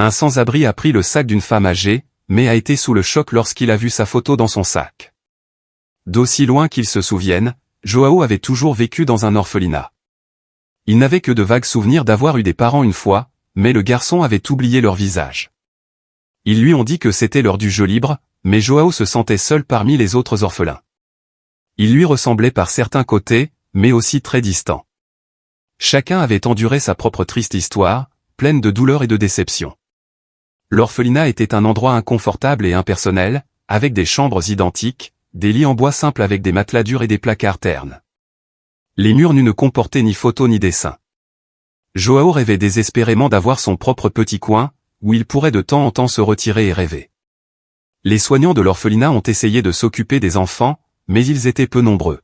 Un sans-abri a pris le sac d'une femme âgée, mais a été sous le choc lorsqu'il a vu sa photo dans son sac. D'aussi loin qu'il se souvienne, João avait toujours vécu dans un orphelinat. Il n'avait que de vagues souvenirs d'avoir eu des parents une fois, mais le garçon avait oublié leur visage. Ils lui ont dit que c'était l'heure du jeu libre, mais João se sentait seul parmi les autres orphelins. Il lui ressemblait par certains côtés, mais aussi très distant. Chacun avait enduré sa propre triste histoire, pleine de douleur et de déception. L'orphelinat était un endroit inconfortable et impersonnel, avec des chambres identiques, des lits en bois simple avec des matelas durs et des placards ternes. Les murs nus ne comportaient ni photos ni dessins. João rêvait désespérément d'avoir son propre petit coin, où il pourrait de temps en temps se retirer et rêver. Les soignants de l'orphelinat ont essayé de s'occuper des enfants, mais ils étaient peu nombreux.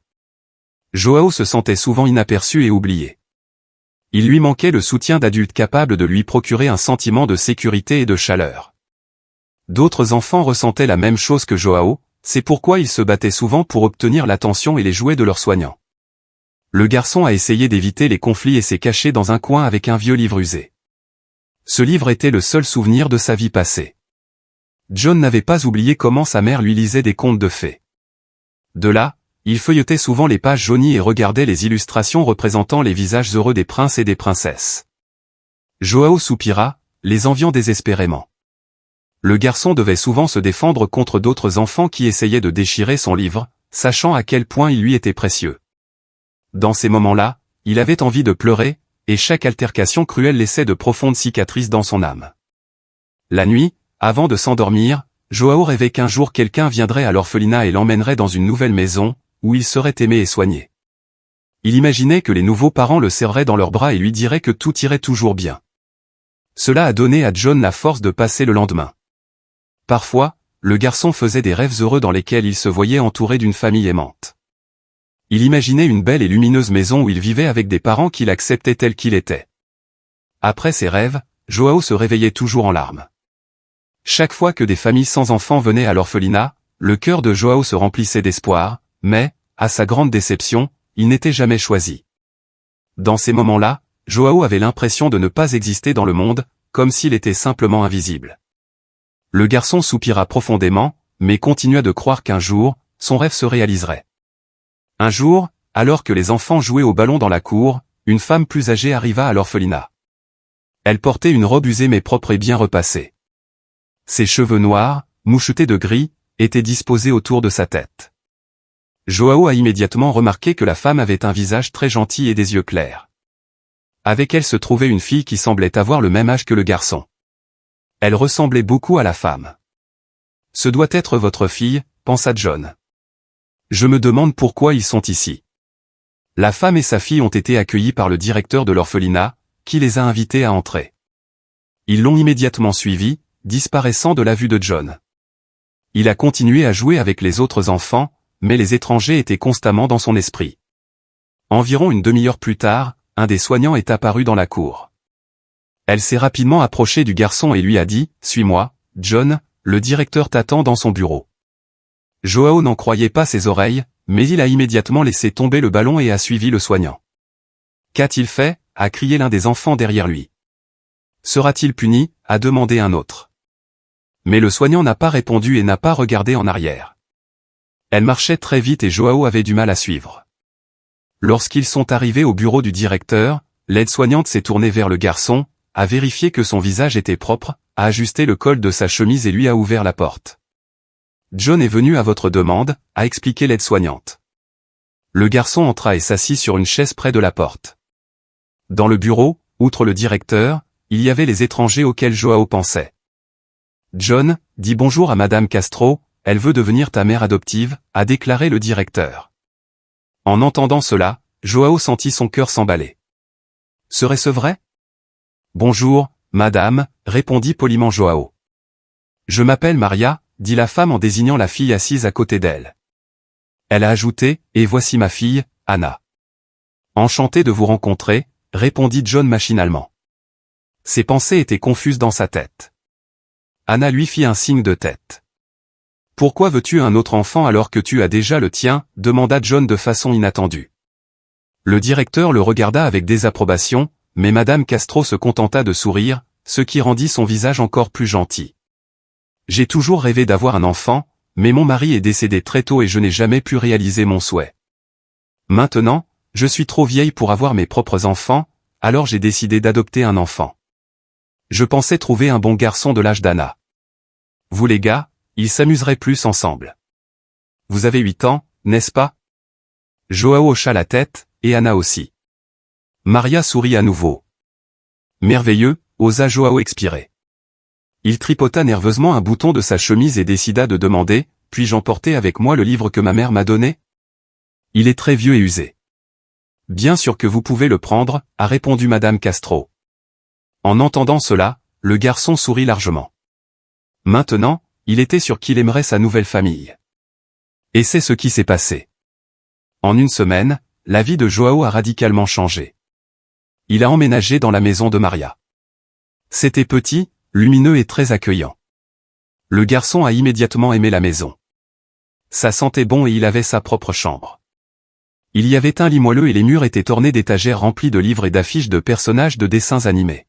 João se sentait souvent inaperçu et oublié. Il lui manquait le soutien d'adultes capables de lui procurer un sentiment de sécurité et de chaleur. D'autres enfants ressentaient la même chose que João, c'est pourquoi ils se battaient souvent pour obtenir l'attention et les jouets de leurs soignants. Le garçon a essayé d'éviter les conflits et s'est caché dans un coin avec un vieux livre usé. Ce livre était le seul souvenir de sa vie passée. John n'avait pas oublié comment sa mère lui lisait des contes de fées. De là, il feuilletait souvent les pages jaunies et regardait les illustrations représentant les visages heureux des princes et des princesses. João soupira, les enviant désespérément. Le garçon devait souvent se défendre contre d'autres enfants qui essayaient de déchirer son livre, sachant à quel point il lui était précieux. Dans ces moments-là, il avait envie de pleurer, et chaque altercation cruelle laissait de profondes cicatrices dans son âme. La nuit, avant de s'endormir, João rêvait qu'un jour quelqu'un viendrait à l'orphelinat et l'emmènerait dans une nouvelle maison, où il serait aimé et soigné. Il imaginait que les nouveaux parents le serreraient dans leurs bras et lui diraient que tout irait toujours bien. Cela a donné à John la force de passer le lendemain. Parfois, le garçon faisait des rêves heureux dans lesquels il se voyait entouré d'une famille aimante. Il imaginait une belle et lumineuse maison où il vivait avec des parents qu'il acceptait tel qu'il était. Après ces rêves, João se réveillait toujours en larmes. Chaque fois que des familles sans enfants venaient à l'orphelinat, le cœur de João se remplissait d'espoir, mais, à sa grande déception, il n'était jamais choisi. Dans ces moments-là, João avait l'impression de ne pas exister dans le monde, comme s'il était simplement invisible. Le garçon soupira profondément, mais continua de croire qu'un jour, son rêve se réaliserait. Un jour, alors que les enfants jouaient au ballon dans la cour, une femme plus âgée arriva à l'orphelinat. Elle portait une robe usée mais propre et bien repassée. Ses cheveux noirs, mouchetés de gris, étaient disposés autour de sa tête. João a immédiatement remarqué que la femme avait un visage très gentil et des yeux clairs. Avec elle se trouvait une fille qui semblait avoir le même âge que le garçon. Elle ressemblait beaucoup à la femme. « Ce doit être votre fille », pensa John. « Je me demande pourquoi ils sont ici. » La femme et sa fille ont été accueillis par le directeur de l'orphelinat, qui les a invités à entrer. Ils l'ont immédiatement suivi, disparaissant de la vue de John. Il a continué à jouer avec les autres enfants, mais les étrangers étaient constamment dans son esprit. Environ une demi-heure plus tard, un des soignants est apparu dans la cour. Elle s'est rapidement approchée du garçon et lui a dit « Suis-moi, John, le directeur t'attend dans son bureau. » João n'en croyait pas ses oreilles, mais il a immédiatement laissé tomber le ballon et a suivi le soignant. « Qu'a-t-il fait » a crié l'un des enfants derrière lui. « Sera-t-il puni » a demandé un autre. Mais le soignant n'a pas répondu et n'a pas regardé en arrière. Elle marchait très vite et João avait du mal à suivre. Lorsqu'ils sont arrivés au bureau du directeur, l'aide-soignante s'est tournée vers le garçon, a vérifié que son visage était propre, a ajusté le col de sa chemise et lui a ouvert la porte. « John est venu à votre demande », a expliqué l'aide-soignante. Le garçon entra et s'assit sur une chaise près de la porte. Dans le bureau, outre le directeur, il y avait les étrangers auxquels João pensait. « John, dis bonjour à Madame Castro, elle veut devenir ta mère adoptive », a déclaré le directeur. En entendant cela, João sentit son cœur s'emballer. « Serait-ce vrai ?»« Bonjour, madame », répondit poliment João. « Je m'appelle Maria », dit la femme en désignant la fille assise à côté d'elle. Elle a ajouté « Et voici ma fille, Anna. »« Enchanté de vous rencontrer », répondit John machinalement. Ses pensées étaient confuses dans sa tête. Anna lui fit un signe de tête. « Pourquoi veux-tu un autre enfant alors que tu as déjà le tien ?» demanda John de façon inattendue. Le directeur le regarda avec désapprobation, mais Madame Castro se contenta de sourire, ce qui rendit son visage encore plus gentil. J'ai toujours rêvé d'avoir un enfant, mais mon mari est décédé très tôt et je n'ai jamais pu réaliser mon souhait. Maintenant, je suis trop vieille pour avoir mes propres enfants, alors j'ai décidé d'adopter un enfant. Je pensais trouver un bon garçon de l'âge d'Anna. Vous les gars, ils s'amuseraient plus ensemble. Vous avez 8 ans, n'est-ce pas? Joao hocha la tête, et Anna aussi. Maria sourit à nouveau. Merveilleux, osa Joao expirer. Il tripota nerveusement un bouton de sa chemise et décida de demander, puis-je emporter avec moi le livre que ma mère m'a donné? Il est très vieux et usé. Bien sûr que vous pouvez le prendre, a répondu Madame Castro. En entendant cela, le garçon sourit largement. Maintenant, il était sûr qu'il aimerait sa nouvelle famille. Et c'est ce qui s'est passé. En une semaine, la vie de Joao a radicalement changé. Il a emménagé dans la maison de Maria. C'était petit, lumineux et très accueillant. Le garçon a immédiatement aimé la maison. Ça sentait bon et il avait sa propre chambre. Il y avait un lit moelleux et les murs étaient ornés d'étagères remplies de livres et d'affiches de personnages de dessins animés.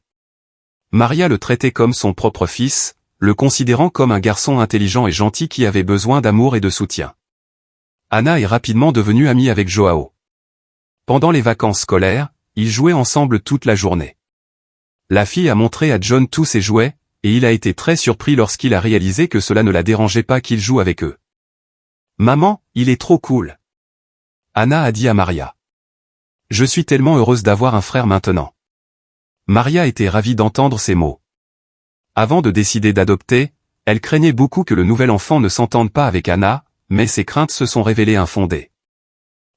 Maria le traitait comme son propre fils, le considérant comme un garçon intelligent et gentil qui avait besoin d'amour et de soutien. Anna est rapidement devenue amie avec Joao. Pendant les vacances scolaires, ils jouaient ensemble toute la journée. La fille a montré à John tous ses jouets, et il a été très surpris lorsqu'il a réalisé que cela ne la dérangeait pas qu'il joue avec eux. « Maman, il est trop cool !» Anna a dit à Maria. « Je suis tellement heureuse d'avoir un frère maintenant. » Maria était ravie d'entendre ces mots. Avant de décider d'adopter, elle craignait beaucoup que le nouvel enfant ne s'entende pas avec Anna, mais ses craintes se sont révélées infondées.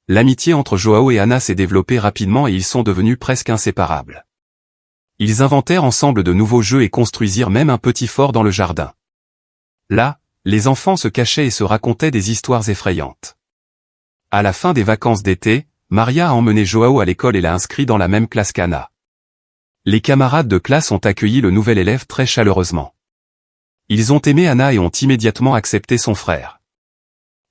L'amitié entre Joao et Anna s'est développée rapidement et ils sont devenus presque inséparables. Ils inventèrent ensemble de nouveaux jeux et construisirent même un petit fort dans le jardin. Là, les enfants se cachaient et se racontaient des histoires effrayantes. À la fin des vacances d'été, Maria a emmené Joao à l'école et l'a inscrit dans la même classe qu'Anna. Les camarades de classe ont accueilli le nouvel élève très chaleureusement. Ils ont aimé Anna et ont immédiatement accepté son frère.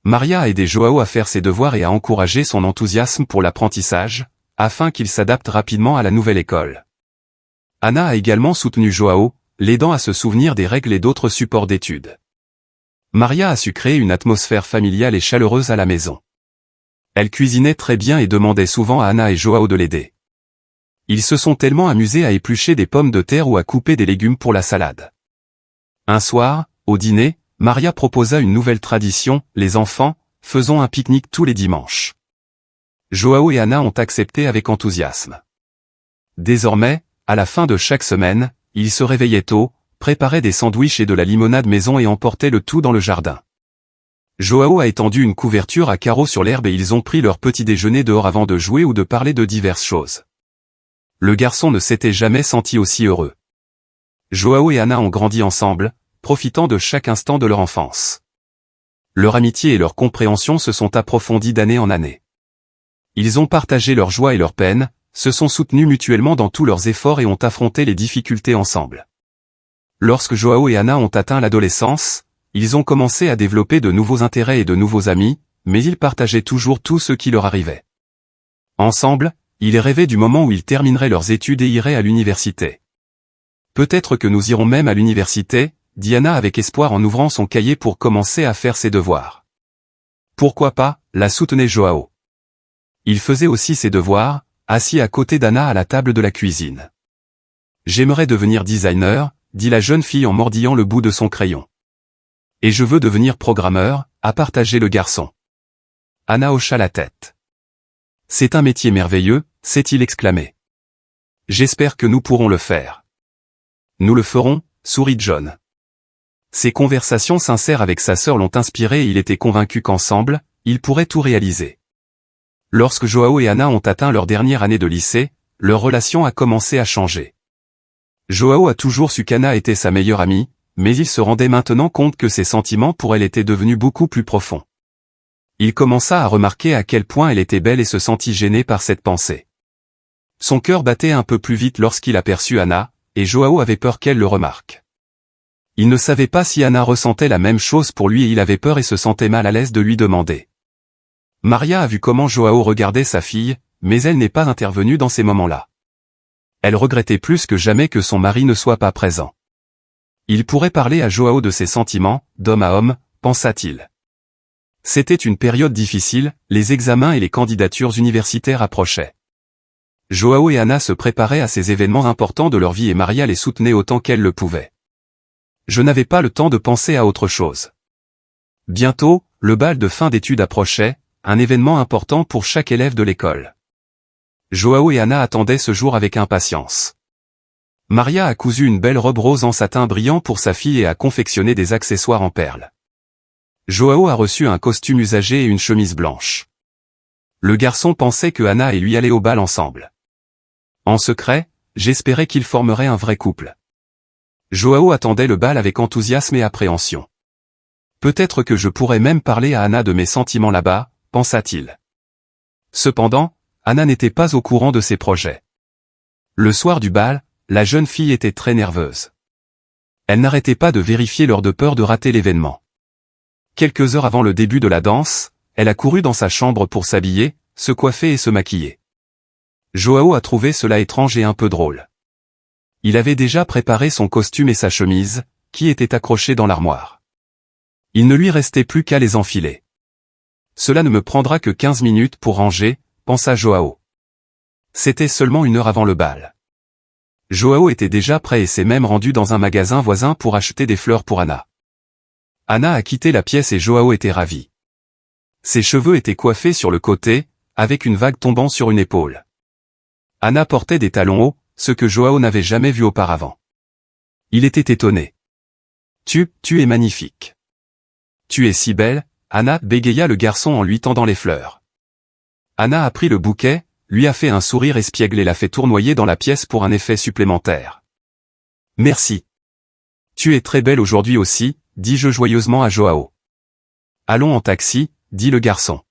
Maria a aidé Joao à faire ses devoirs et a encouragé son enthousiasme pour l'apprentissage, afin qu'il s'adapte rapidement à la nouvelle école. Anna a également soutenu Joao, l'aidant à se souvenir des règles et d'autres supports d'études. Maria a su créer une atmosphère familiale et chaleureuse à la maison. Elle cuisinait très bien et demandait souvent à Anna et Joao de l'aider. Ils se sont tellement amusés à éplucher des pommes de terre ou à couper des légumes pour la salade. Un soir, au dîner, Maria proposa une nouvelle tradition, les enfants, faisons un pique-nique tous les dimanches. Joao et Anna ont accepté avec enthousiasme. Désormais, à la fin de chaque semaine, ils se réveillaient tôt, préparaient des sandwichs et de la limonade maison et emportaient le tout dans le jardin. Joao a étendu une couverture à carreaux sur l'herbe et ils ont pris leur petit déjeuner dehors avant de jouer ou de parler de diverses choses. Le garçon ne s'était jamais senti aussi heureux. Joao et Anna ont grandi ensemble, profitant de chaque instant de leur enfance. Leur amitié et leur compréhension se sont approfondies d'année en année. Ils ont partagé leur joie et leur peine, se sont soutenus mutuellement dans tous leurs efforts et ont affronté les difficultés ensemble. Lorsque Joao et Anna ont atteint l'adolescence, ils ont commencé à développer de nouveaux intérêts et de nouveaux amis, mais ils partageaient toujours tout ce qui leur arrivait. Ensemble, ils rêvaient du moment où ils termineraient leurs études et iraient à l'université. Peut-être que nous irons même à l'université, dit Anna avec espoir en ouvrant son cahier pour commencer à faire ses devoirs. Pourquoi pas, la soutenait Joao. Il faisait aussi ses devoirs, assis à côté d'Anna à la table de la cuisine. J'aimerais devenir designer, dit la jeune fille en mordillant le bout de son crayon. Et je veux devenir programmeur, a partagé le garçon. Anna hocha la tête. C'est un métier merveilleux, s'est-il exclamé. J'espère que nous pourrons le faire. Nous le ferons, sourit John. Ses conversations sincères avec sa sœur l'ont inspiré et il était convaincu qu'ensemble, ils pourraient tout réaliser. Lorsque Joao et Anna ont atteint leur dernière année de lycée, leur relation a commencé à changer. Joao a toujours su qu'Anna était sa meilleure amie, mais il se rendait maintenant compte que ses sentiments pour elle étaient devenus beaucoup plus profonds. Il commença à remarquer à quel point elle était belle et se sentit gêné par cette pensée. Son cœur battait un peu plus vite lorsqu'il aperçut Anna, et Joao avait peur qu'elle le remarque. Il ne savait pas si Anna ressentait la même chose pour lui et il avait peur et se sentait mal à l'aise de lui demander. Maria a vu comment Joao regardait sa fille, mais elle n'est pas intervenue dans ces moments-là. Elle regrettait plus que jamais que son mari ne soit pas présent. Il pourrait parler à Joao de ses sentiments, d'homme à homme, pensa-t-il. C'était une période difficile, les examens et les candidatures universitaires approchaient. Joao et Ana se préparaient à ces événements importants de leur vie et Maria les soutenait autant qu'elle le pouvait. Je n'avais pas le temps de penser à autre chose. Bientôt, le bal de fin d'études approchait, un événement important pour chaque élève de l'école. Joao et Ana attendaient ce jour avec impatience. Maria a cousu une belle robe rose en satin brillant pour sa fille et a confectionné des accessoires en perles. Joao a reçu un costume usagé et une chemise blanche. Le garçon pensait que Ana et lui allaient au bal ensemble. En secret, j'espérais qu'ils formeraient un vrai couple. Joao attendait le bal avec enthousiasme et appréhension. Peut-être que je pourrais même parler à Ana de mes sentiments là-bas, pensa-t-il. Cependant, Ana n'était pas au courant de ses projets. Le soir du bal, la jeune fille était très nerveuse. Elle n'arrêtait pas de vérifier l'heure de peur de rater l'événement. Quelques heures avant le début de la danse, elle a couru dans sa chambre pour s'habiller, se coiffer et se maquiller. Joao a trouvé cela étrange et un peu drôle. Il avait déjà préparé son costume et sa chemise, qui étaient accrochés dans l'armoire. Il ne lui restait plus qu'à les enfiler. Cela ne me prendra que 15 minutes pour ranger, pensa Joao. C'était seulement 1 heure avant le bal. Joao était déjà prêt et s'est même rendu dans un magasin voisin pour acheter des fleurs pour Ana. Ana a quitté la pièce et Joao était ravi. Ses cheveux étaient coiffés sur le côté, avec une vague tombant sur une épaule. Ana portait des talons hauts, ce que Joao n'avait jamais vu auparavant. Il était étonné. Tu es magnifique. Tu es si belle, Ana, bégaya le garçon en lui tendant les fleurs. Ana a pris le bouquet, lui a fait un sourire espiègle et l'a fait tournoyer dans la pièce pour un effet supplémentaire. Merci. Tu es très belle aujourd'hui aussi, dis-je joyeusement à Joao. Allons en taxi, dit le garçon.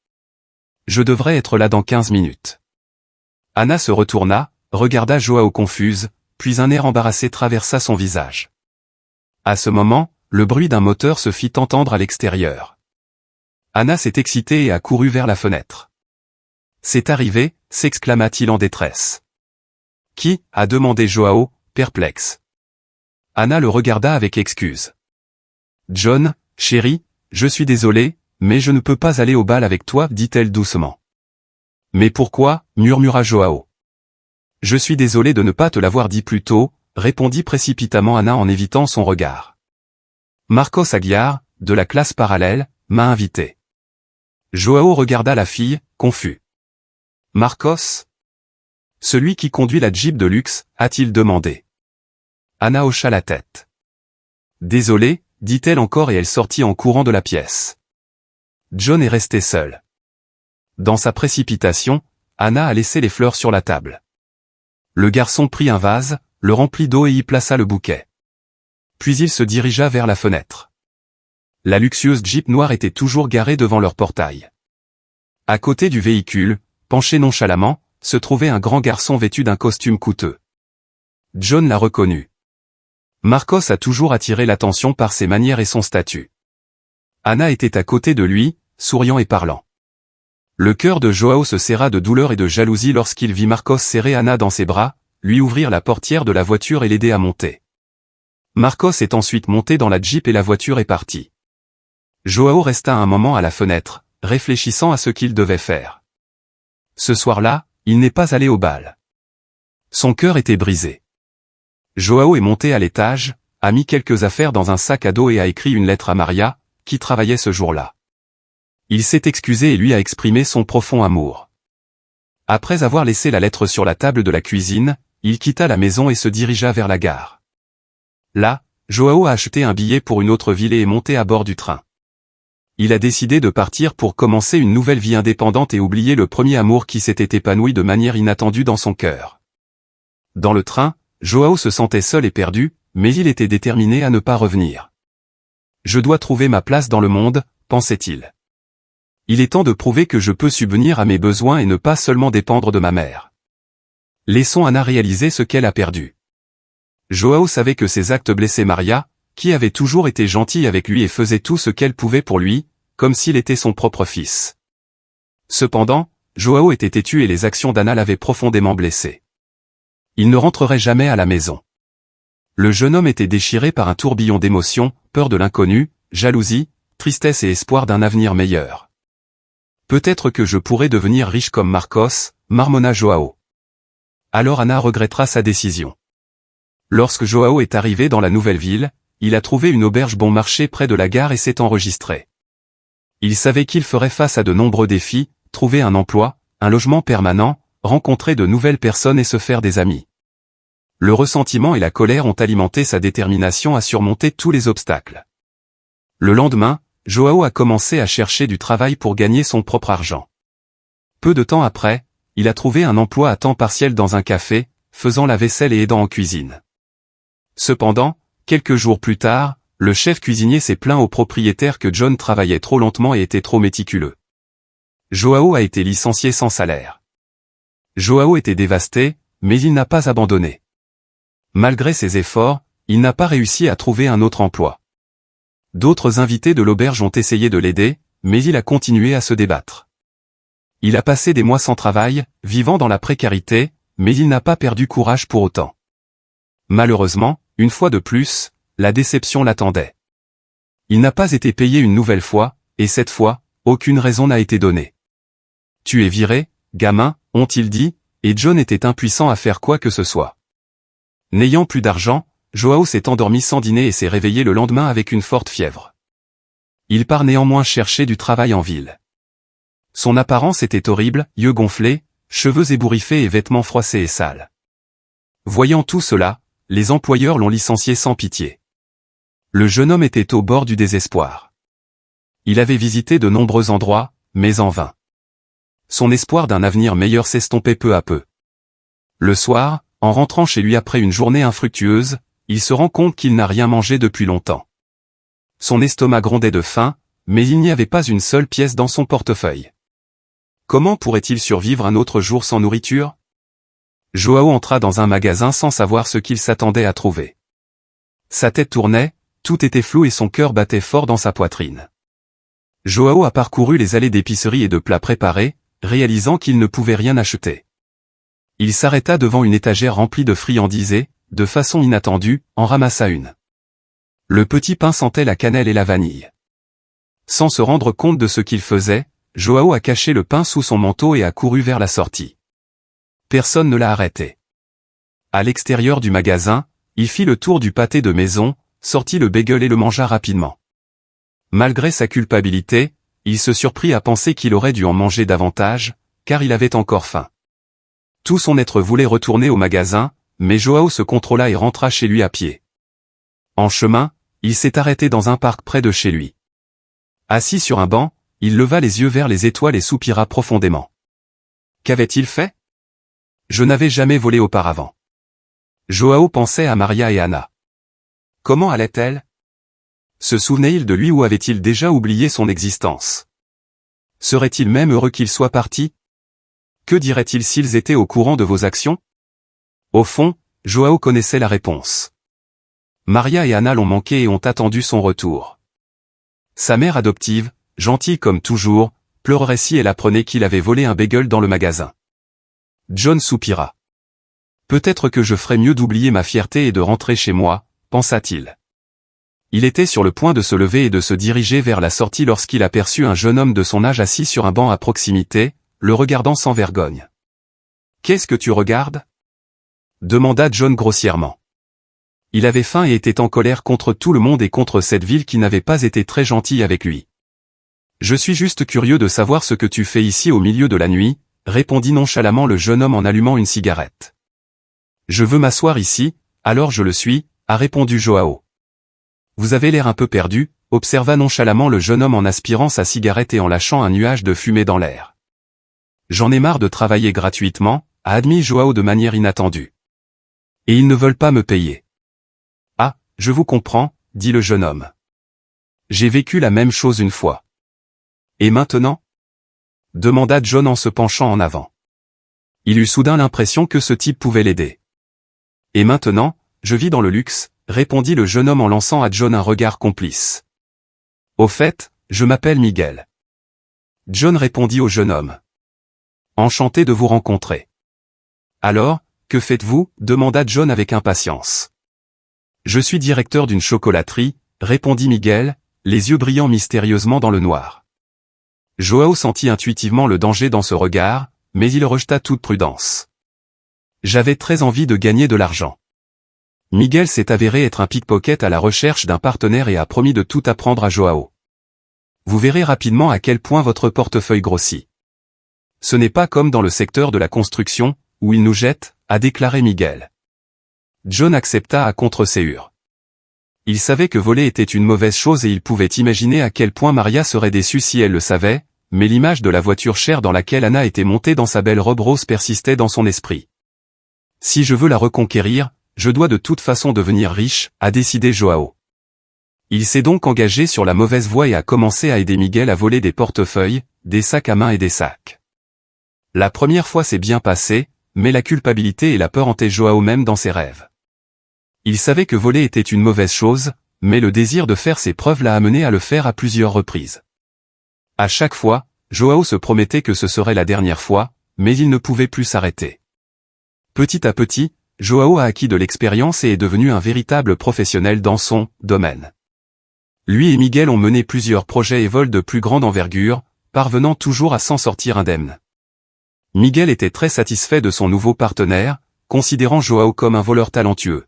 Je devrais être là dans 15 minutes. Ana se retourna, regarda Joao confuse, puis un air embarrassé traversa son visage. À ce moment, le bruit d'un moteur se fit entendre à l'extérieur. Ana s'est excitée et a couru vers la fenêtre. C'est arrivé, s'exclama-t-il en détresse. Qui a demandé Joao, perplexe. Ana le regarda avec excuse. John, chérie, je suis désolé, mais je ne peux pas aller au bal avec toi, dit-elle doucement. Mais pourquoi, murmura Joao. Je suis désolé de ne pas te l'avoir dit plus tôt, répondit précipitamment Ana en évitant son regard. Marcos Aguiar, de la classe parallèle, m'a invité. Joao regarda la fille, confus. Marcos? Celui qui conduit la Jeep de luxe, a-t-il demandé. Ana hocha la tête. Désolé, dit-elle encore et elle sortit en courant de la pièce. John est resté seul. Dans sa précipitation, Ana a laissé les fleurs sur la table. Le garçon prit un vase, le remplit d'eau et y plaça le bouquet. Puis il se dirigea vers la fenêtre. La luxueuse Jeep noire était toujours garée devant leur portail. À côté du véhicule, penché nonchalamment, se trouvait un grand garçon vêtu d'un costume coûteux. John l'a reconnu. Marcos a toujours attiré l'attention par ses manières et son statut. Ana était à côté de lui, souriant et parlant. Le cœur de Joao se serra de douleur et de jalousie lorsqu'il vit Marcos serrer Ana dans ses bras, lui ouvrir la portière de la voiture et l'aider à monter. Marcos est ensuite monté dans la Jeep et la voiture est partie. Joao resta un moment à la fenêtre, réfléchissant à ce qu'il devait faire. Ce soir-là, il n'est pas allé au bal. Son cœur était brisé. Joao est monté à l'étage, a mis quelques affaires dans un sac à dos et a écrit une lettre à Maria, qui travaillait ce jour-là. Il s'est excusé et lui a exprimé son profond amour. Après avoir laissé la lettre sur la table de la cuisine, il quitta la maison et se dirigea vers la gare. Là, Joao a acheté un billet pour une autre ville et est monté à bord du train. Il a décidé de partir pour commencer une nouvelle vie indépendante et oublier le premier amour qui s'était épanoui de manière inattendue dans son cœur. Dans le train, Joao se sentait seul et perdu, mais il était déterminé à ne pas revenir. Je dois trouver ma place dans le monde, pensait-il. Il est temps de prouver que je peux subvenir à mes besoins et ne pas seulement dépendre de ma mère. Laissons Ana réaliser ce qu'elle a perdu. Joao savait que ses actes blessaient Maria, qui avait toujours été gentille avec lui et faisait tout ce qu'elle pouvait pour lui, comme s'il était son propre fils. Cependant, Joao était têtu et les actions d'Ana l'avaient profondément blessé. Il ne rentrerait jamais à la maison. Le jeune homme était déchiré par un tourbillon d'émotions, peur de l'inconnu, jalousie, tristesse et espoir d'un avenir meilleur. Peut-être que je pourrais devenir riche comme Marcos, marmonna Joao. Alors Anna regrettera sa décision. Lorsque Joao est arrivé dans la nouvelle ville, il a trouvé une auberge bon marché près de la gare et s'est enregistré. Il savait qu'il ferait face à de nombreux défis, trouver un emploi, un logement permanent, rencontrer de nouvelles personnes et se faire des amis. Le ressentiment et la colère ont alimenté sa détermination à surmonter tous les obstacles. Le lendemain, Joao a commencé à chercher du travail pour gagner son propre argent. Peu de temps après, il a trouvé un emploi à temps partiel dans un café, faisant la vaisselle et aidant en cuisine. Cependant, quelques jours plus tard, le chef cuisinier s'est plaint au propriétaire que John travaillait trop lentement et était trop méticuleux. Joao a été licencié sans salaire. Joao était dévasté, mais il n'a pas abandonné. Malgré ses efforts, il n'a pas réussi à trouver un autre emploi. D'autres invités de l'auberge ont essayé de l'aider, mais il a continué à se débattre. Il a passé des mois sans travail, vivant dans la précarité, mais il n'a pas perdu courage pour autant. Malheureusement, une fois de plus, la déception l'attendait. Il n'a pas été payé une nouvelle fois, et cette fois, aucune raison n'a été donnée. « Tu es viré, gamin », ont-ils dit, et John était impuissant à faire quoi que ce soit. N'ayant plus d'argent, Joao s'est endormi sans dîner et s'est réveillé le lendemain avec une forte fièvre. Il part néanmoins chercher du travail en ville. Son apparence était horrible, yeux gonflés, cheveux ébouriffés et vêtements froissés et sales. Voyant tout cela, les employeurs l'ont licencié sans pitié. Le jeune homme était au bord du désespoir. Il avait visité de nombreux endroits, mais en vain. Son espoir d'un avenir meilleur s'estompait peu à peu. Le soir, en rentrant chez lui après une journée infructueuse, il se rend compte qu'il n'a rien mangé depuis longtemps. Son estomac grondait de faim, mais il n'y avait pas une seule pièce dans son portefeuille. Comment pourrait-il survivre un autre jour sans nourriture? Joao entra dans un magasin sans savoir ce qu'il s'attendait à trouver. Sa tête tournait, tout était flou et son cœur battait fort dans sa poitrine. Joao a parcouru les allées d'épicerie et de plats préparés, réalisant qu'il ne pouvait rien acheter. Il s'arrêta devant une étagère remplie de friandises et, de façon inattendue, en ramassa une. Le petit pain sentait la cannelle et la vanille. Sans se rendre compte de ce qu'il faisait, Joao a caché le pain sous son manteau et a couru vers la sortie. Personne ne l'a arrêté. À l'extérieur du magasin, il fit le tour du pâté de maison, sortit le bagel et le mangea rapidement. Malgré sa culpabilité, il se surprit à penser qu'il aurait dû en manger davantage, car il avait encore faim. Tout son être voulait retourner au magasin, mais Joao se contrôla et rentra chez lui à pied. En chemin, il s'est arrêté dans un parc près de chez lui. Assis sur un banc, il leva les yeux vers les étoiles et soupira profondément. Qu'avait-il fait? Je n'avais jamais volé auparavant. Joao pensait à Maria et Anna. Comment allait-elle? Se souvenait-il de lui ou avait-il déjà oublié son existence? Serait-il même heureux qu'il soit parti? Que dirait-il s'ils étaient au courant de vos actions? Au fond, Joao connaissait la réponse. Maria et Anna l'ont manqué et ont attendu son retour. Sa mère adoptive, gentille comme toujours, pleurerait si elle apprenait qu'il avait volé un bagel dans le magasin. John soupira. Peut-être que je ferais mieux d'oublier ma fierté et de rentrer chez moi, pensa-t-il. Il était sur le point de se lever et de se diriger vers la sortie lorsqu'il aperçut un jeune homme de son âge assis sur un banc à proximité, le regardant sans vergogne. « Qu'est-ce que tu regardes ?» demanda John grossièrement. Il avait faim et était en colère contre tout le monde et contre cette ville qui n'avait pas été très gentille avec lui. « Je suis juste curieux de savoir ce que tu fais ici au milieu de la nuit, » répondit nonchalamment le jeune homme en allumant une cigarette. « Je veux m'asseoir ici, alors je le suis, » a répondu Joao. « Vous avez l'air un peu perdu, » observa nonchalamment le jeune homme en aspirant sa cigarette et en lâchant un nuage de fumée dans l'air. « J'en ai marre de travailler gratuitement, » a admis Joao de manière inattendue. « Et ils ne veulent pas me payer. »« Ah, je vous comprends, » dit le jeune homme. « J'ai vécu la même chose une fois. »« Et maintenant ?» demanda John en se penchant en avant. Il eut soudain l'impression que ce type pouvait l'aider. « Et maintenant, je vis dans le luxe, » répondit le jeune homme en lançant à John un regard complice. « Au fait, je m'appelle Miguel. » John répondit au jeune homme. « Enchanté de vous rencontrer. » Alors, que faites-vous? Demanda John avec impatience. Je suis directeur d'une chocolaterie, répondit Miguel, les yeux brillant mystérieusement dans le noir. Joao sentit intuitivement le danger dans ce regard, mais il rejeta toute prudence. J'avais très envie de gagner de l'argent. Miguel s'est avéré être un pickpocket à la recherche d'un partenaire et a promis de tout apprendre à Joao. Vous verrez rapidement à quel point votre portefeuille grossit. Ce n'est pas comme dans le secteur de la construction, où il nous jette, a déclaré Miguel. John accepta à contre-séhure. Il savait que voler était une mauvaise chose et il pouvait imaginer à quel point Maria serait déçue si elle le savait, mais l'image de la voiture chère dans laquelle Anna était montée dans sa belle robe rose persistait dans son esprit. Si je veux la reconquérir, je dois de toute façon devenir riche, a décidé Joao. Il s'est donc engagé sur la mauvaise voie et a commencé à aider Miguel à voler des portefeuilles, des sacs à main et des sacs. La première fois s'est bien passée, mais la culpabilité et la peur hantaient Joao même dans ses rêves. Il savait que voler était une mauvaise chose, mais le désir de faire ses preuves l'a amené à le faire à plusieurs reprises. À chaque fois, Joao se promettait que ce serait la dernière fois, mais il ne pouvait plus s'arrêter. Petit à petit, Joao a acquis de l'expérience et est devenu un véritable professionnel dans son domaine. Lui et Miguel ont mené plusieurs projets et vols de plus grande envergure, parvenant toujours à s'en sortir indemne. Miguel était très satisfait de son nouveau partenaire, considérant Joao comme un voleur talentueux.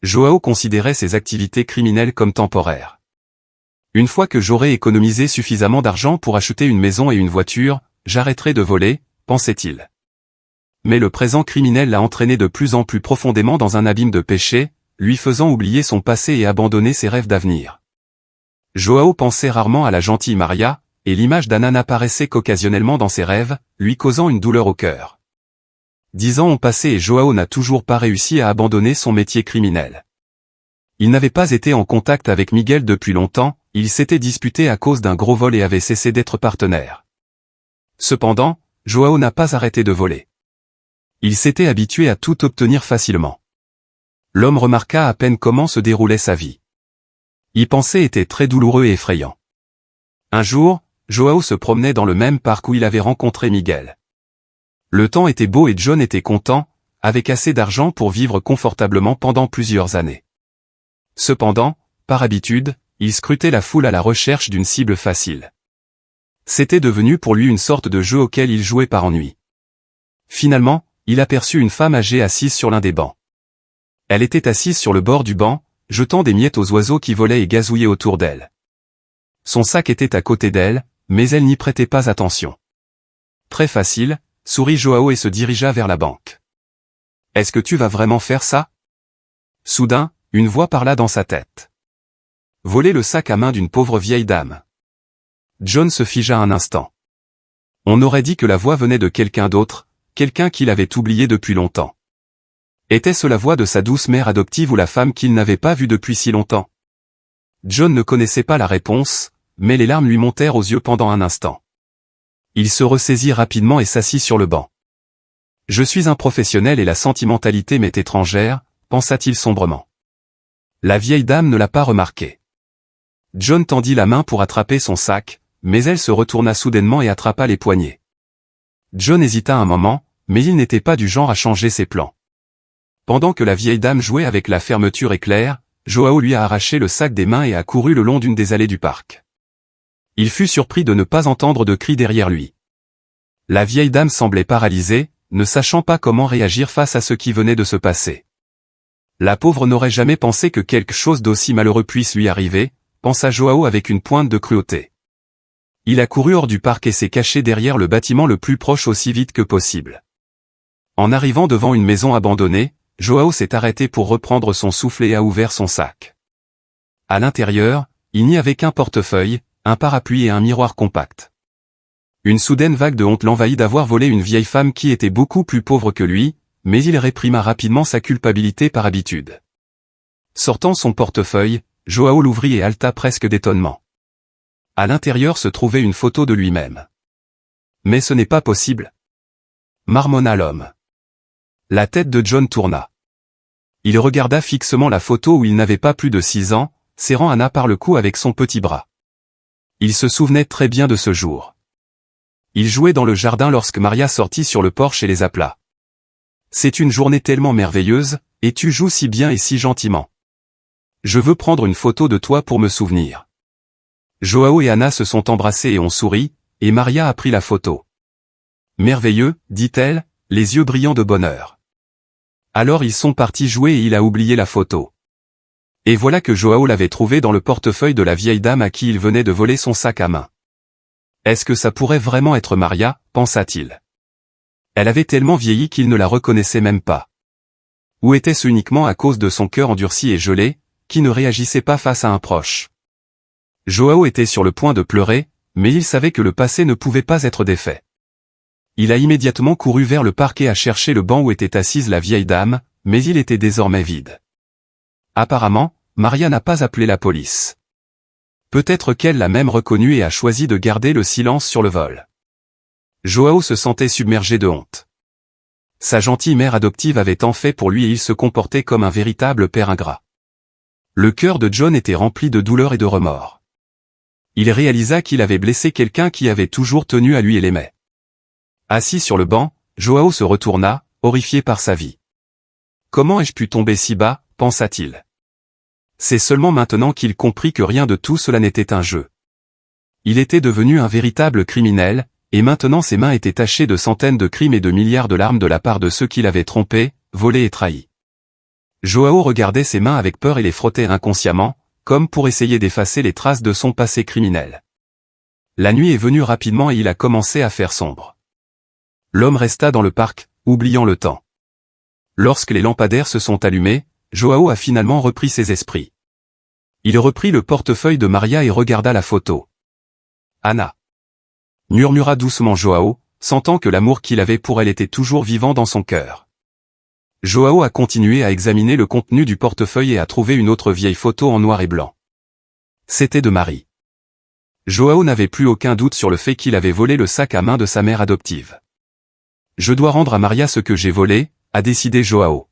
Joao considérait ses activités criminelles comme temporaires. Une fois que j'aurai économisé suffisamment d'argent pour acheter une maison et une voiture, j'arrêterai de voler, pensait-il. Mais le présent criminel l'a entraîné de plus en plus profondément dans un abîme de péché, lui faisant oublier son passé et abandonner ses rêves d'avenir. Joao pensait rarement à la gentille Maria, et l'image d'Anna n'apparaissait qu'occasionnellement dans ses rêves, lui causant une douleur au cœur. 10 ans ont passé et Joao n'a toujours pas réussi à abandonner son métier criminel. Il n'avait pas été en contact avec Miguel depuis longtemps, il s'était disputé à cause d'un gros vol et avait cessé d'être partenaire. Cependant, Joao n'a pas arrêté de voler. Il s'était habitué à tout obtenir facilement. L'homme remarqua à peine comment se déroulait sa vie. Y penser était très douloureux et effrayant. Un jour, Joao se promenait dans le même parc où il avait rencontré Miguel. Le temps était beau et John était content, avec assez d'argent pour vivre confortablement pendant plusieurs années. Cependant, par habitude, il scrutait la foule à la recherche d'une cible facile. C'était devenu pour lui une sorte de jeu auquel il jouait par ennui. Finalement, il aperçut une femme âgée assise sur l'un des bancs. Elle était assise sur le bord du banc, jetant des miettes aux oiseaux qui volaient et gazouillaient autour d'elle. Son sac était à côté d'elle, mais elle n'y prêtait pas attention. Très facile, sourit Joao et se dirigea vers la banque. Est-ce que tu vas vraiment faire ça? Soudain, une voix parla dans sa tête. Voler le sac à main d'une pauvre vieille dame. John se figea un instant. On aurait dit que la voix venait de quelqu'un d'autre, quelqu'un qu'il avait oublié depuis longtemps. Était-ce la voix de sa douce mère adoptive ou la femme qu'il n'avait pas vue depuis si longtemps? John ne connaissait pas la réponse, mais les larmes lui montèrent aux yeux pendant un instant. Il se ressaisit rapidement et s'assit sur le banc. Je suis un professionnel et la sentimentalité m'est étrangère, pensa-t-il sombrement. La vieille dame ne l'a pas remarqué. John tendit la main pour attraper son sac, mais elle se retourna soudainement et attrapa les poignets. John hésita un moment, mais il n'était pas du genre à changer ses plans. Pendant que la vieille dame jouait avec la fermeture éclair, Joao lui a arraché le sac des mains et a couru le long d'une des allées du parc. Il fut surpris de ne pas entendre de cris derrière lui. La vieille dame semblait paralysée, ne sachant pas comment réagir face à ce qui venait de se passer. La pauvre n'aurait jamais pensé que quelque chose d'aussi malheureux puisse lui arriver, pensa Joao avec une pointe de cruauté. Il a couru hors du parc et s'est caché derrière le bâtiment le plus proche aussi vite que possible. En arrivant devant une maison abandonnée, Joao s'est arrêté pour reprendre son souffle et a ouvert son sac. À l'intérieur, il n'y avait qu'un portefeuille, un parapluie et un miroir compact. Une soudaine vague de honte l'envahit d'avoir volé une vieille femme qui était beaucoup plus pauvre que lui, mais il réprima rapidement sa culpabilité par habitude. Sortant son portefeuille, Joao l'ouvrit et haleta presque d'étonnement. À l'intérieur se trouvait une photo de lui-même. Mais ce n'est pas possible, marmonna l'homme. La tête de John tourna. Il regarda fixement la photo où il n'avait pas plus de 6 ans, serrant Anna par le cou avec son petit bras. Il se souvenait très bien de ce jour. Il jouait dans le jardin lorsque Maria sortit sur le porche et les appela. C'est une journée tellement merveilleuse, et tu joues si bien et si gentiment. Je veux prendre une photo de toi pour me souvenir. Joao et Anna se sont embrassés et ont souri, et Maria a pris la photo. Merveilleux, dit-elle, les yeux brillants de bonheur. Alors ils sont partis jouer et il a oublié la photo. Et voilà que Joao l'avait trouvée dans le portefeuille de la vieille dame à qui il venait de voler son sac à main. Est-ce que ça pourrait vraiment être Maria, pensa-t-il. Elle avait tellement vieilli qu'il ne la reconnaissait même pas. Ou était-ce uniquement à cause de son cœur endurci et gelé, qui ne réagissait pas face à un proche? Joao était sur le point de pleurer, mais il savait que le passé ne pouvait pas être défait. Il a immédiatement couru vers le parquet à chercher le banc où était assise la vieille dame, mais il était désormais vide. Apparemment, Maria n'a pas appelé la police. Peut-être qu'elle l'a même reconnue et a choisi de garder le silence sur le vol. Joao se sentait submergé de honte. Sa gentille mère adoptive avait tant fait pour lui et il se comportait comme un véritable père ingrat. Le cœur de John était rempli de douleur et de remords. Il réalisa qu'il avait blessé quelqu'un qui avait toujours tenu à lui et l'aimait. Assis sur le banc, Joao se retourna, horrifié par sa vie. Comment ai-je pu tomber si bas, pensa-t-il. C'est seulement maintenant qu'il comprit que rien de tout cela n'était un jeu. Il était devenu un véritable criminel, et maintenant ses mains étaient tachées de centaines de crimes et de milliards de larmes de la part de ceux qui l'avaient trompé, volé et trahi. Joao regardait ses mains avec peur et les frottait inconsciemment, comme pour essayer d'effacer les traces de son passé criminel. La nuit est venue rapidement et il a commencé à faire sombre. L'homme resta dans le parc, oubliant le temps. Lorsque les lampadaires se sont allumés, Joao a finalement repris ses esprits. Il reprit le portefeuille de Maria et regarda la photo. Anna. Murmura doucement Joao, sentant que l'amour qu'il avait pour elle était toujours vivant dans son cœur. Joao a continué à examiner le contenu du portefeuille et a trouvé une autre vieille photo en noir et blanc. C'était de Marie. Joao n'avait plus aucun doute sur le fait qu'il avait volé le sac à main de sa mère adoptive. Je dois rendre à Maria ce que j'ai volé, a décidé Joao.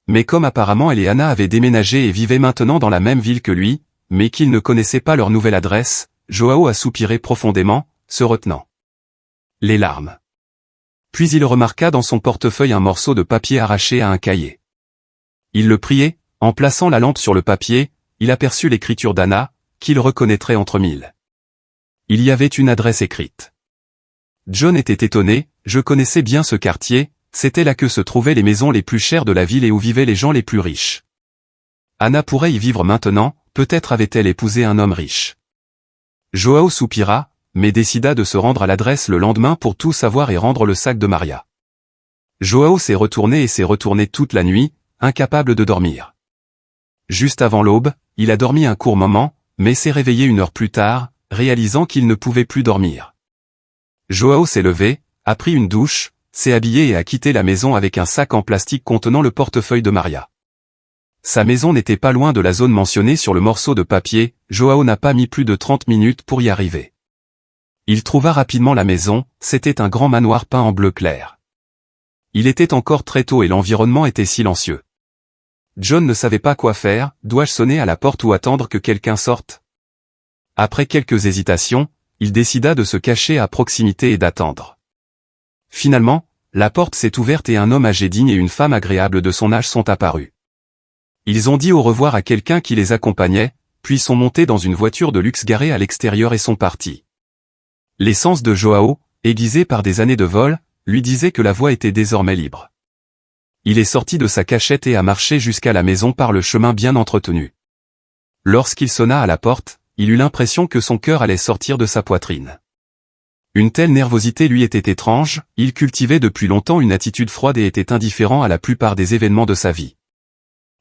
Mais comme apparemment elle et Anna avaient déménagé et vivaient maintenant dans la même ville que lui, mais qu'ils ne connaissaient pas leur nouvelle adresse, Joao a soupiré profondément, se retenant. Les larmes. Puis il remarqua dans son portefeuille un morceau de papier arraché à un cahier. Il le priait, en plaçant la lampe sur le papier, il aperçut l'écriture d'Anna, qu'il reconnaîtrait entre mille. Il y avait une adresse écrite. John était étonné, je connaissais bien ce quartier, c'était là que se trouvaient les maisons les plus chères de la ville et où vivaient les gens les plus riches. Anna pourrait y vivre maintenant, peut-être avait-elle épousé un homme riche. Joao soupira, mais décida de se rendre à l'adresse le lendemain pour tout savoir et rendre le sac de Maria. Joao s'est retourné toute la nuit, incapable de dormir. Juste avant l'aube, il a dormi un court moment, mais s'est réveillé une heure plus tard, réalisant qu'il ne pouvait plus dormir. Joao s'est levé, a pris une douche, s'est habillé et a quitté la maison avec un sac en plastique contenant le portefeuille de Maria. Sa maison n'était pas loin de la zone mentionnée sur le morceau de papier, Joao n'a pas mis plus de 30 minutes pour y arriver. Il trouva rapidement la maison, c'était un grand manoir peint en bleu clair. Il était encore très tôt et l'environnement était silencieux. John ne savait pas quoi faire, dois-je sonner à la porte ou attendre que quelqu'un sorte? Après quelques hésitations, il décida de se cacher à proximité et d'attendre. Finalement, la porte s'est ouverte et un homme âgé digne et une femme agréable de son âge sont apparus. Ils ont dit au revoir à quelqu'un qui les accompagnait, puis sont montés dans une voiture de luxe garée à l'extérieur et sont partis. Les sens de Joao, aiguisés par des années de vol, lui disaient que la voie était désormais libre. Il est sorti de sa cachette et a marché jusqu'à la maison par le chemin bien entretenu. Lorsqu'il sonna à la porte, il eut l'impression que son cœur allait sortir de sa poitrine. Une telle nervosité lui était étrange, il cultivait depuis longtemps une attitude froide et était indifférent à la plupart des événements de sa vie.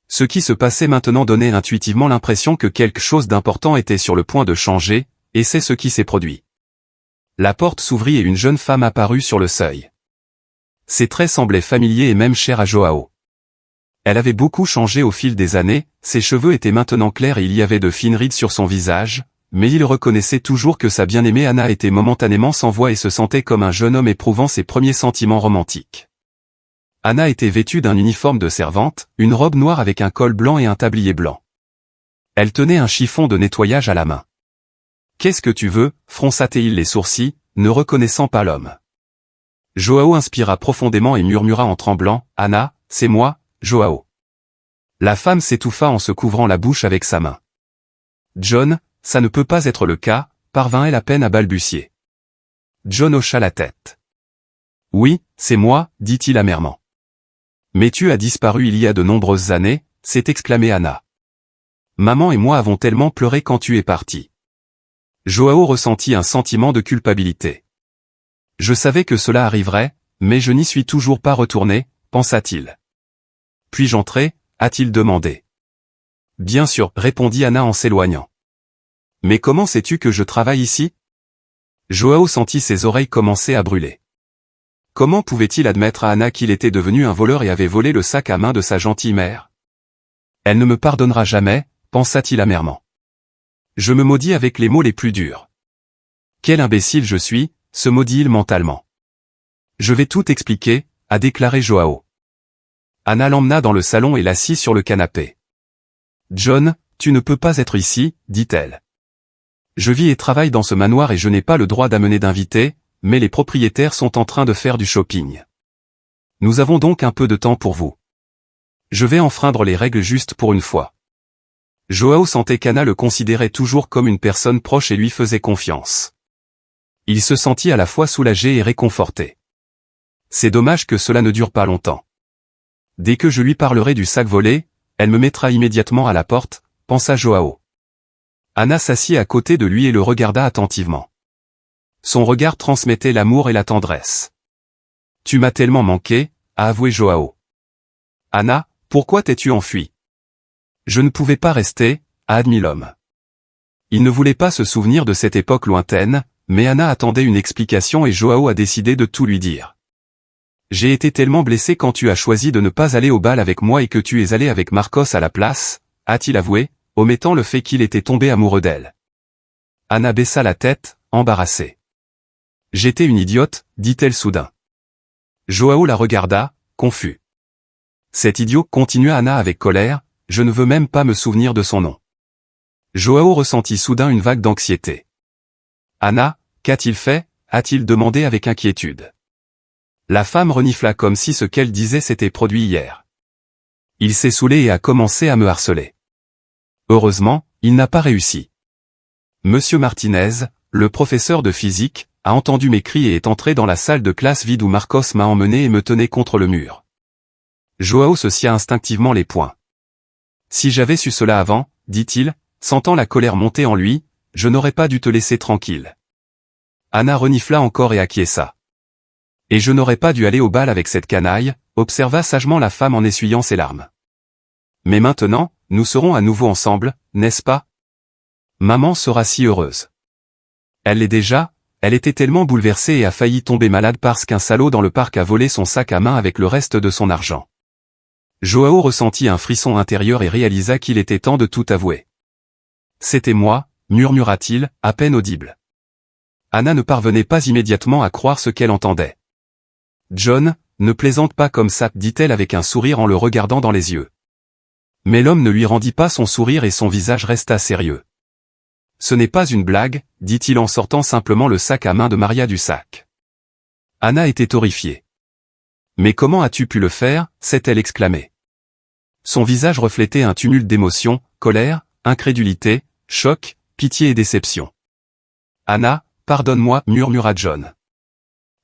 Ce qui se passait maintenant donnait intuitivement l'impression que quelque chose d'important était sur le point de changer, et c'est ce qui s'est produit. La porte s'ouvrit et une jeune femme apparut sur le seuil. Ses traits semblaient familiers et même chers à Joao. Elle avait beaucoup changé au fil des années, ses cheveux étaient maintenant clairs et il y avait de fines rides sur son visage, mais il reconnaissait toujours que sa bien-aimée Anna était momentanément sans voix et se sentait comme un jeune homme éprouvant ses premiers sentiments romantiques. Anna était vêtue d'un uniforme de servante, une robe noire avec un col blanc et un tablier blanc. Elle tenait un chiffon de nettoyage à la main. « Qu'est-ce que tu veux » fronça-t-il les sourcils, ne reconnaissant pas l'homme. Joao inspira profondément et murmura en tremblant, « Anna, c'est moi, Joao. » La femme s'étouffa en se couvrant la bouche avec sa main. « John, ça ne peut pas être le cas, » parvint-elle à peine à balbutier. John hocha la tête. « Oui, c'est moi, » dit-il amèrement. « Mais tu as disparu il y a de nombreuses années, » s'est exclamée Anna. « Maman et moi avons tellement pleuré quand tu es parti. » Joao ressentit un sentiment de culpabilité. « Je savais que cela arriverait, mais je n'y suis toujours pas retourné, » pensa-t-il. « Puis-je entrer » a-t-il demandé. « Bien sûr, » répondit Anna en s'éloignant. « Mais comment sais-tu que je travaille ici ?» Joao sentit ses oreilles commencer à brûler. Comment pouvait-il admettre à Anna qu'il était devenu un voleur et avait volé le sac à main de sa gentille mère? Elle ne me pardonnera jamais, pensa-t-il amèrement. Je me maudis avec les mots les plus durs. Quel imbécile je suis, se maudit-il mentalement. Je vais tout expliquer, a déclaré Joao. Anna l'emmena dans le salon et l'assit sur le canapé. John, tu ne peux pas être ici, dit-elle. Je vis et travaille dans ce manoir et je n'ai pas le droit d'amener d'invités, mais les propriétaires sont en train de faire du shopping. Nous avons donc un peu de temps pour vous. Je vais enfreindre les règles juste pour une fois. Joao sentait qu'Anna le considérait toujours comme une personne proche et lui faisait confiance. Il se sentit à la fois soulagé et réconforté. C'est dommage que cela ne dure pas longtemps. Dès que je lui parlerai du sac volé, elle me mettra immédiatement à la porte, pensa Joao. Anna s'assit à côté de lui et le regarda attentivement. Son regard transmettait l'amour et la tendresse. « Tu m'as tellement manqué », a avoué Joao. « Anna, pourquoi t'es-tu enfuie ?»« Je ne pouvais pas rester », a admis l'homme. Il ne voulait pas se souvenir de cette époque lointaine, mais Anna attendait une explication et Joao a décidé de tout lui dire. « J'ai été tellement blessé quand tu as choisi de ne pas aller au bal avec moi et que tu es allé avec Marcos à la place, » a-t-il avoué, omettant le fait qu'il était tombé amoureux d'elle. Anna baissa la tête, embarrassée. « J'étais une idiote, dit-elle soudain. Joao la regarda, confus. Cet idiot, continua Anna avec colère, je ne veux même pas me souvenir de son nom. Joao ressentit soudain une vague d'anxiété. Anna, qu'a-t-il fait, a-t-il demandé avec inquiétude. La femme renifla comme si ce qu'elle disait s'était produit hier. Il s'est saoulé et a commencé à me harceler. Heureusement, il n'a pas réussi. Monsieur Martinez, le professeur de physique, a entendu mes cris et est entré dans la salle de classe vide où Marcos m'a emmené et me tenait contre le mur. Joao se scia instinctivement les poings. Si j'avais su cela avant, dit-il, sentant la colère monter en lui, je n'aurais pas dû te laisser tranquille. Anna renifla encore et acquiesça. Et je n'aurais pas dû aller au bal avec cette canaille, observa sagement la femme en essuyant ses larmes. Mais maintenant, nous serons à nouveau ensemble, n'est-ce pas? Maman sera si heureuse. Elle l'est déjà, elle était tellement bouleversée et a failli tomber malade parce qu'un salaud dans le parc a volé son sac à main avec le reste de son argent. Joao ressentit un frisson intérieur et réalisa qu'il était temps de tout avouer. C'était moi, murmura-t-il, à peine audible. Anna ne parvenait pas immédiatement à croire ce qu'elle entendait. John, ne plaisante pas comme ça, dit-elle avec un sourire en le regardant dans les yeux. Mais l'homme ne lui rendit pas son sourire et son visage resta sérieux. Ce n'est pas une blague, dit-il en sortant simplement le sac à main de Maria du sac. Anna était horrifiée. Mais comment as-tu pu le faire, s'est-elle exclamée. Son visage reflétait un tumulte d'émotions, colère, incrédulité, choc, pitié et déception. Anna, pardonne-moi, murmura John.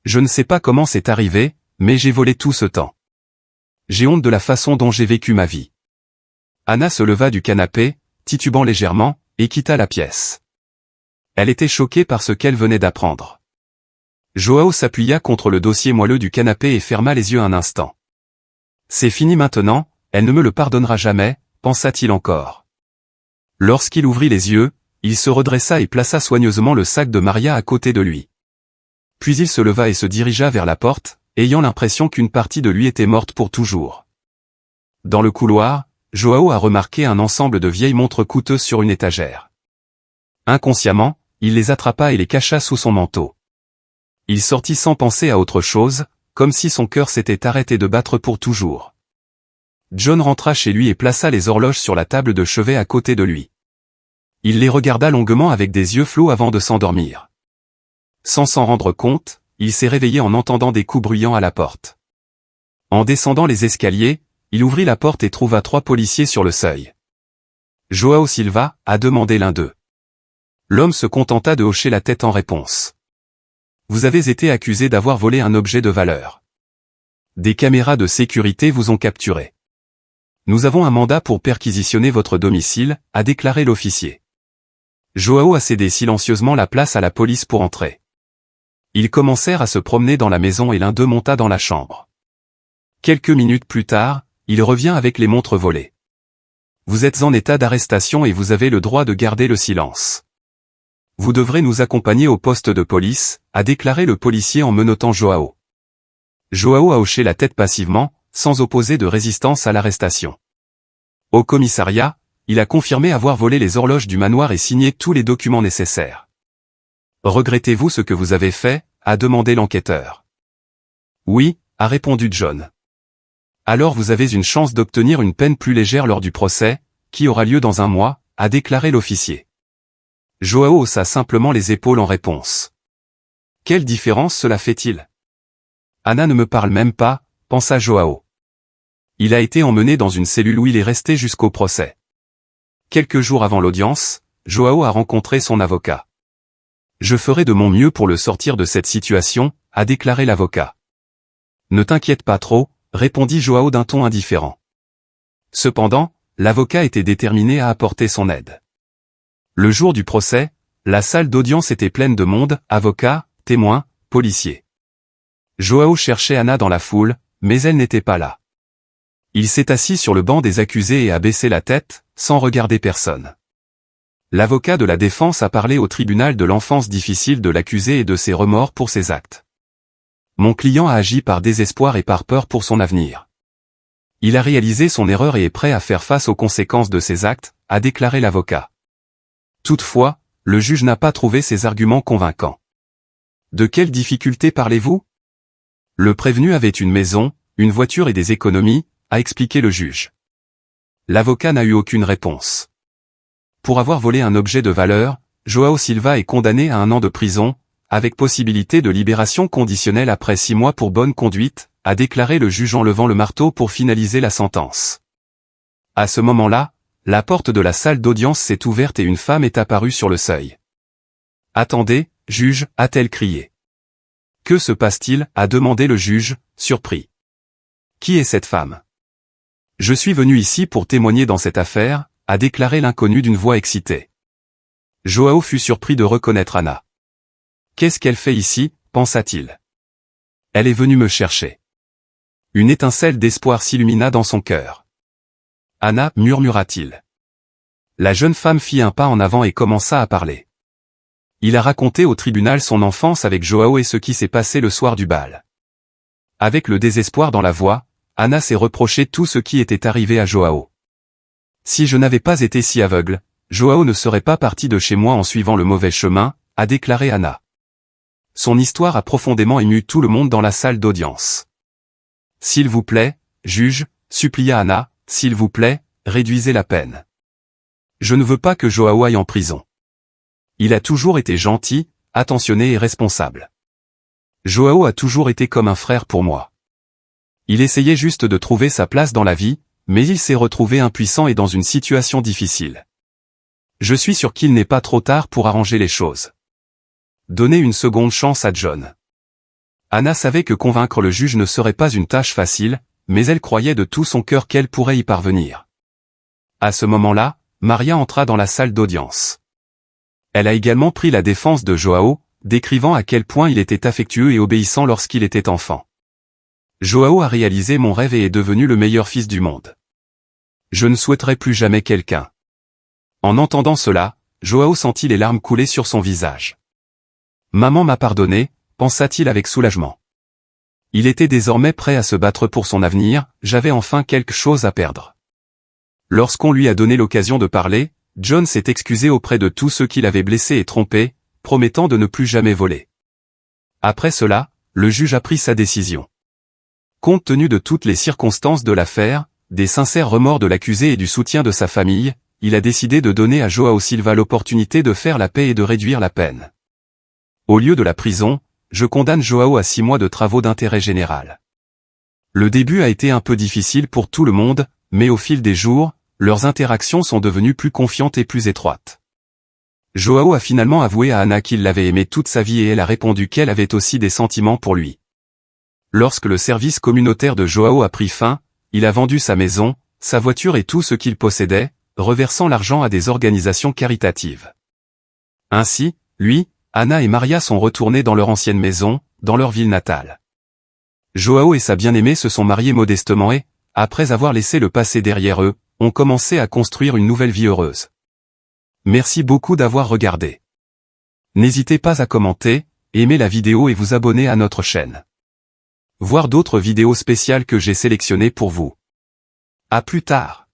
Je ne sais pas comment c'est arrivé, mais j'ai volé tout ce temps. J'ai honte de la façon dont j'ai vécu ma vie. Anna se leva du canapé, titubant légèrement, et quitta la pièce. Elle était choquée par ce qu'elle venait d'apprendre. Joao s'appuya contre le dossier moelleux du canapé et ferma les yeux un instant. C'est fini maintenant, elle ne me le pardonnera jamais, pensa-t-il encore. Lorsqu'il ouvrit les yeux, il se redressa et plaça soigneusement le sac de Maria à côté de lui. Puis il se leva et se dirigea vers la porte, ayant l'impression qu'une partie de lui était morte pour toujours. Dans le couloir, Joao a remarqué un ensemble de vieilles montres coûteuses sur une étagère. Inconsciemment, il les attrapa et les cacha sous son manteau. Il sortit sans penser à autre chose, comme si son cœur s'était arrêté de battre pour toujours. John rentra chez lui et plaça les horloges sur la table de chevet à côté de lui. Il les regarda longuement avec des yeux flous avant de s'endormir. Sans s'en rendre compte, il s'est réveillé en entendant des coups bruyants à la porte. En descendant les escaliers, il ouvrit la porte et trouva 3 policiers sur le seuil. « Joao Silva » a demandé l'un d'eux. L'homme se contenta de hocher la tête en réponse. « Vous avez été accusé d'avoir volé un objet de valeur. Des caméras de sécurité vous ont capturé. Nous avons un mandat pour perquisitionner votre domicile », a déclaré l'officier. Joao a cédé silencieusement la place à la police pour entrer. Ils commencèrent à se promener dans la maison et l'un d'eux monta dans la chambre. Quelques minutes plus tard, il revient avec les montres volées. « Vous êtes en état d'arrestation et vous avez le droit de garder le silence. Vous devrez nous accompagner au poste de police », a déclaré le policier en menottant Joao. Joao a hoché la tête passivement, sans opposer de résistance à l'arrestation. Au commissariat, il a confirmé avoir volé les horloges du manoir et signé tous les documents nécessaires. « Regrettez-vous ce que vous avez fait ?» a demandé l'enquêteur. « Oui », a répondu John. « Alors vous avez une chance d'obtenir une peine plus légère lors du procès, qui aura lieu dans 1 mois, » a déclaré l'officier. Joao haussa simplement les épaules en réponse. Quelle différence cela fait-il? Anna ne me parle même pas, pensa Joao. Il a été emmené dans une cellule où il est resté jusqu'au procès. Quelques jours avant l'audience, Joao a rencontré son avocat. « Je ferai de mon mieux pour le sortir de cette situation », a déclaré l'avocat. « Ne t'inquiète pas trop », répondit Joao d'un ton indifférent. Cependant, l'avocat était déterminé à apporter son aide. Le jour du procès, la salle d'audience était pleine de monde, avocats, témoins, policiers. Joao cherchait Anna dans la foule, mais elle n'était pas là. Il s'est assis sur le banc des accusés et a baissé la tête, sans regarder personne. L'avocat de la défense a parlé au tribunal de l'enfance difficile de l'accusé et de ses remords pour ses actes. Mon client a agi par désespoir et par peur pour son avenir. Il a réalisé son erreur et est prêt à faire face aux conséquences de ses actes, a déclaré l'avocat. Toutefois, le juge n'a pas trouvé ses arguments convaincants. De quelles difficultés parlez-vous? Le prévenu avait une maison, une voiture et des économies, a expliqué le juge. L'avocat n'a eu aucune réponse. Pour avoir volé un objet de valeur, Joao Silva est condamné à 1 an de prison, avec possibilité de libération conditionnelle après 6 mois pour bonne conduite, a déclaré le juge en levant le marteau pour finaliser la sentence. À ce moment-là, la porte de la salle d'audience s'est ouverte et une femme est apparue sur le seuil. « Attendez, juge » a-t-elle crié. « Que se passe-t-il » a demandé le juge, surpris. « Qui est cette femme ?»« Je suis venu ici pour témoigner dans cette affaire » a déclaré l'inconnu d'une voix excitée. Joao fut surpris de reconnaître Anna. « Qu'est-ce qu'elle fait ici ?» pensa-t-il. « Elle est venue me chercher. » Une étincelle d'espoir s'illumina dans son cœur. « Anna » murmura-t-il. La jeune femme fit un pas en avant et commença à parler. Il a raconté au tribunal son enfance avec Joao et ce qui s'est passé le soir du bal. Avec le désespoir dans la voix, Anna s'est reproché tout ce qui était arrivé à Joao. « Si je n'avais pas été si aveugle, Joao ne serait pas parti de chez moi en suivant le mauvais chemin », a déclaré Anna. Son histoire a profondément ému tout le monde dans la salle d'audience. « S'il vous plaît, juge », supplia Anna, « s'il vous plaît, réduisez la peine. Je ne veux pas que Joao aille en prison. Il a toujours été gentil, attentionné et responsable. Joao a toujours été comme un frère pour moi. Il essayait juste de trouver sa place dans la vie, mais il s'est retrouvé impuissant et dans une situation difficile. Je suis sûr qu'il n'est pas trop tard pour arranger les choses. Donnez une seconde chance à John. » Anna savait que convaincre le juge ne serait pas une tâche facile, mais elle croyait de tout son cœur qu'elle pourrait y parvenir. À ce moment-là, Maria entra dans la salle d'audience. Elle a également pris la défense de Joao, décrivant à quel point il était affectueux et obéissant lorsqu'il était enfant. Joao a réalisé mon rêve et est devenu le meilleur fils du monde. Je ne souhaiterais plus jamais quelqu'un. En entendant cela, Joao sentit les larmes couler sur son visage. Maman m'a pardonné, pensa-t-il avec soulagement. Il était désormais prêt à se battre pour son avenir, j'avais enfin quelque chose à perdre. Lorsqu'on lui a donné l'occasion de parler, John s'est excusé auprès de tous ceux qui l'avaient blessé et trompé, promettant de ne plus jamais voler. Après cela, le juge a pris sa décision. Compte tenu de toutes les circonstances de l'affaire, des sincères remords de l'accusé et du soutien de sa famille, il a décidé de donner à Joao Silva l'opportunité de faire la paix et de réduire la peine. Au lieu de la prison, je condamne Joao à 6 mois de travaux d'intérêt général. Le début a été un peu difficile pour tout le monde, mais au fil des jours, leurs interactions sont devenues plus confiantes et plus étroites. Joao a finalement avoué à Ana qu'il l'avait aimée toute sa vie et elle a répondu qu'elle avait aussi des sentiments pour lui. Lorsque le service communautaire de Joao a pris fin, il a vendu sa maison, sa voiture et tout ce qu'il possédait, reversant l'argent à des organisations caritatives. Ainsi, lui, Ana et Maria sont retournés dans leur ancienne maison, dans leur ville natale. Joao et sa bien-aimée se sont mariés modestement et, après avoir laissé le passé derrière eux, ont commencé à construire une nouvelle vie heureuse. Merci beaucoup d'avoir regardé. N'hésitez pas à commenter, aimer la vidéo et vous abonner à notre chaîne. Voir d'autres vidéos spéciales que j'ai sélectionnées pour vous. À plus tard.